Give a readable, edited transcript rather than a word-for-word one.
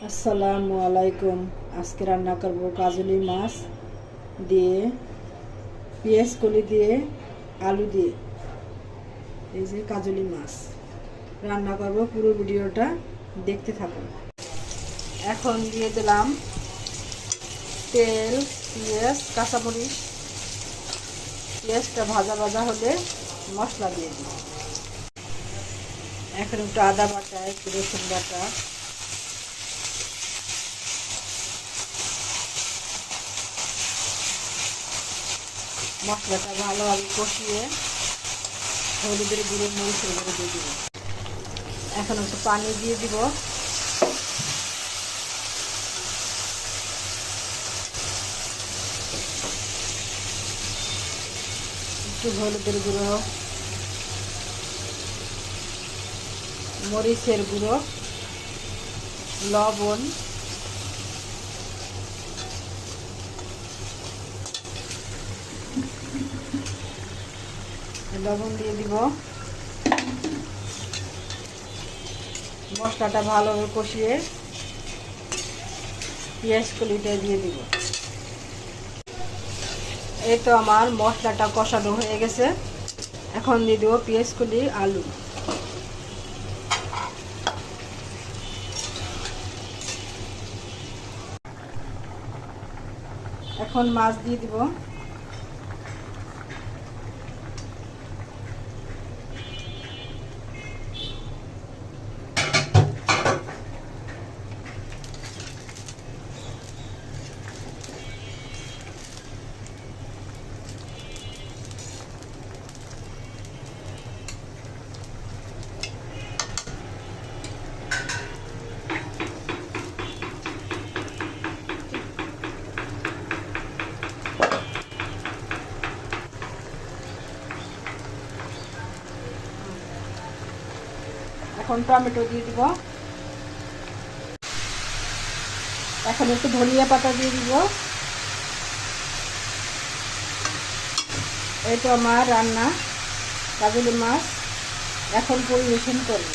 আসসালামু আলাইকুম। আজকে রান্না করব কাজলি মাছ দিয়ে, পেঁয়াজ কলি দিয়ে, আলু দিয়ে। এই যে কাজলি মাছ রান্না করব, পুরো ভিডিওটা দেখতে থাকুন। এখন দিয়ে দিলাম তেল, পেঁয়াজ, কাঁচামরিচ। পেঁয়াজটা ভাজা ভাজা হলে মশলা দিয়ে দিই। এখন একটু আদা বাটা, একটু রসুন বাটা, মশলাটা ভালোভাবে কষিয়ে হলুদের গুঁড়ো, মরিচের গুঁড়ো দিয়ে দিব। এখন একটু পানি দিয়ে দিব। একটু হলুদের গুঁড়ো, মরিচের গুঁড়ো, লবণ, দিয়ে দিব। মশলাটা ভালোভাবে কষিয়ে পেঁয়াজ কলিটা দিয়ে দিব। এই তো আমার মশলাটা কষানো হয়ে গেছে। এখন দিয়ে দেবো পেঁয়াজ কলি, আলু। এখন মাছ দিয়ে দিব। এখন টমেটো দিয়ে দিব। এখন একটু ধনিয়া পাতা দিয়ে দিব। এই তো আমার রান্না কাজলি মাছ। এখন পরিবেশন করব।